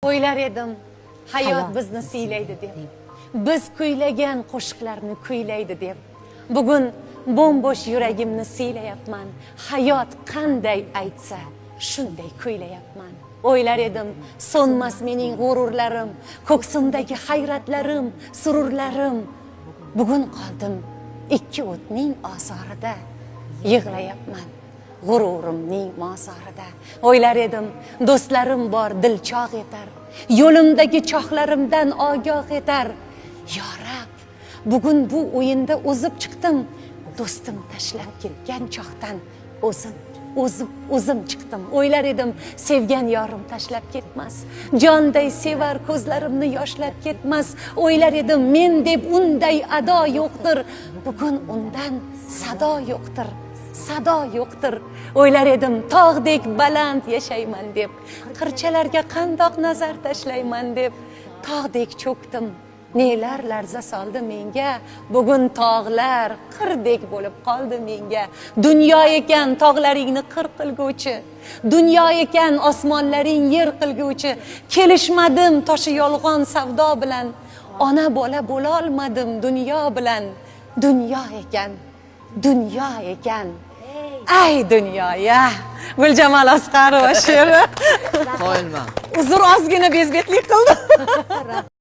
O'ylar edim, hayot bizni siylaydi deb. Biz kuylagan qo'shiqlarni kuylaydi deb. Bugun bombosh yuragimni siylayapman. Hayot qanday aytsa, shunday kuylayapman. O'ylar edim, so'nmas mening g'ururlarim, ko'ksimdagi hayratlarim, sururlarim. Bugun qoldim ikki o'tning osorida, yig'layapman. G'ururimning mozorida. O'ylar edim, do'stlarim bor dilchoq etar, yo'limdagi chohlarimdan ogoh etar. Yo Rab, bugun bu o'yinda o'zib chiqdim, do'stim tashlab ketgan choqdan o'zim chiqdim. O'ylar edim, sevgan yorim tashlab ketmas, jonday sevar ko'zlarimni yoshlab ketmas. O'ylar edim, men deb unday ado yo'qdir, bugun undan sado yo'qdir. Sado yo'qdir. O'ylar edim, tog'dek baland yashayman deb, qirchalarga qandoq nazar tashlayman deb. Tog'dek cho'kdim, nelar larza soldi menga, bugun tog'lar qirdek bo'lib qoldi menga. Dunyo ekan tog'laringni qir qilguvchi, dunyo ekan osmonlaring yer qilguvchi. Kelishmadim toshi yolg'on savdo bilan, ona bola bo'la olmadim dunyo bilan. Dunyo ekan ay dunyoya. Guljamol Asqarova she'ri. Qoyilman. Uzr, ozgina bezbetlik qildim.